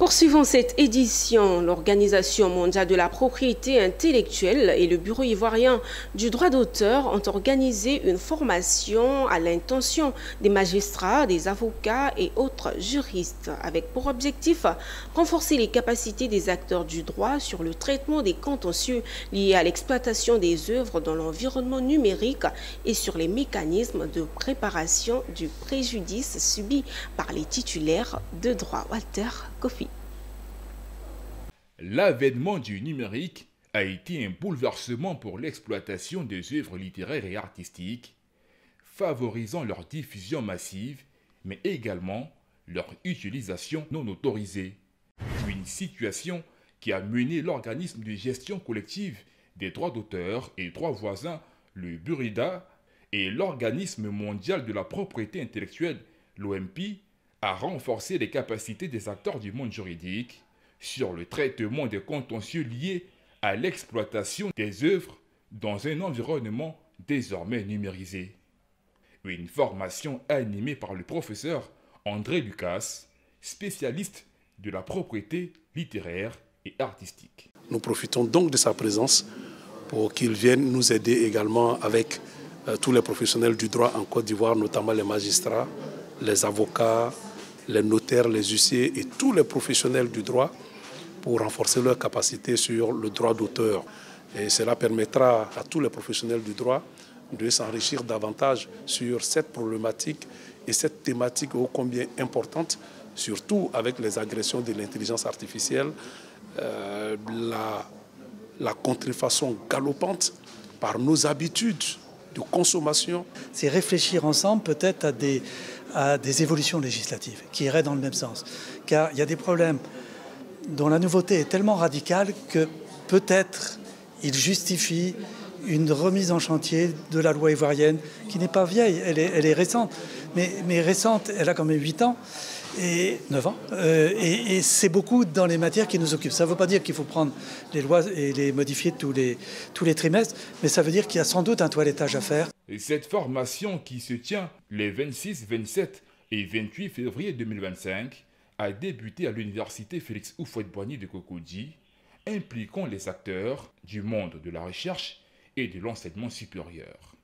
Poursuivons cette édition. L'Organisation mondiale de la propriété intellectuelle et le Bureau ivoirien du droit d'auteur ont organisé une formation à l'intention des magistrats, des avocats et autres juristes, avec pour objectif renforcer les capacités des acteurs du droit sur le traitement des contentieux liés à l'exploitation des œuvres dans l'environnement numérique et sur les mécanismes de préparation du préjudice subi par les titulaires de droit. Walter Kofi. L'avènement du numérique a été un bouleversement pour l'exploitation des œuvres littéraires et artistiques, favorisant leur diffusion massive, mais également leur utilisation non autorisée. Une situation qui a mené l'organisme de gestion collective des droits d'auteur et droits voisins, le Burida, et l'organisme mondial de la propriété intellectuelle, l'OMP, à renforcer les capacités des acteurs du monde juridique sur le traitement des contentieux liés à l'exploitation des œuvres dans un environnement désormais numérisé. Une formation animée par le professeur André Lucas, spécialiste de la propriété littéraire et artistique. Nous profitons donc de sa présence pour qu'il vienne nous aider également avec tous les professionnels du droit en Côte d'Ivoire, notamment les magistrats, les avocats, les notaires, les huissiers et tous les professionnels du droit pour renforcer leurs capacités sur le droit d'auteur. Et cela permettra à tous les professionnels du droit de s'enrichir davantage sur cette problématique et cette thématique ô combien importante, surtout avec les agressions de l'intelligence artificielle, la contrefaçon galopante par nos habitudes de consommation. C'est réfléchir ensemble peut-être à des évolutions législatives qui iraient dans le même sens. Car il y a des problèmes dont la nouveauté est tellement radicale que peut-être il justifie une remise en chantier de la loi ivoirienne qui n'est pas vieille, elle est récente. Mais récente, elle a quand même 8 ans et 9 ans. Et c'est beaucoup dans les matières qui nous occupent. Ça ne veut pas dire qu'il faut prendre les lois et les modifier tous les trimestres, mais ça veut dire qu'il y a sans doute un toilettage à faire. Et cette formation qui se tient les 26, 27 et 28 février 2025 a débuté à l'université Félix Houphouët-Boigny de Cocody, impliquant les acteurs du monde de la recherche et de l'enseignement supérieur.